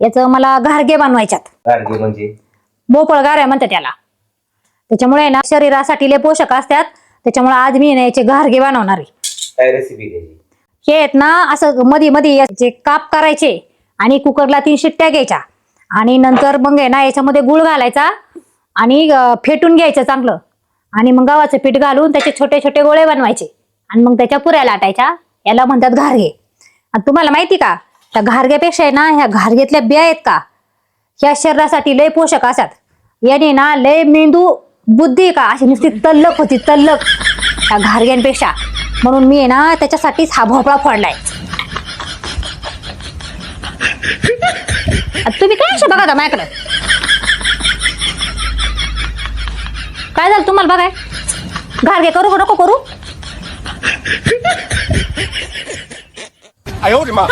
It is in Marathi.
याचं मला घारगे बनवायच्यात. गाडगे म्हणजे भोपळ गाऱ्या म्हणतात त्याला. त्याच्यामुळे ना शरीरासाठी लय पोषक असतात. त्याच्यामुळे आज मी ना याचे घारगे बनवणार आहे. काय रेसिपी त्याची? हे आहेत ना असं मध्ये मध्ये याचे काप करायचे आणि कुकरला 3 शिट्ट्या घ्यायच्या आणि नंतर मग आहे ना याच्यामध्ये गुळ घालायचा आणि फेटून घ्यायचं चांगलं आणि मग गव्हाचं पीठ घालून त्याचे छोटे छोटे गोळे बनवायचे आणि मग त्याच्या पुऱ्या लाटायच्या. याला म्हणतात घारगे. आणि तुम्हाला माहिती का त्या घारग्यापेक्षा आहे ना ह्या घारग्यातल्या बिया आहेत का ह्या शरीरासाठी लय पोषक असतात. याने ना लय मेंदू बुद्धी का अशी नुसती तल्लक होती तल्लक त्या घारग्यांपेक्षा. म्हणून मी आहे ना त्याच्यासाठीच हा भोपळा फोडलाय. तुम्ही काय अशा बघा माझ्याकडं काय झालं तुम्हाला बघाय घारगे करू का नको करू? 哎呦我的妈！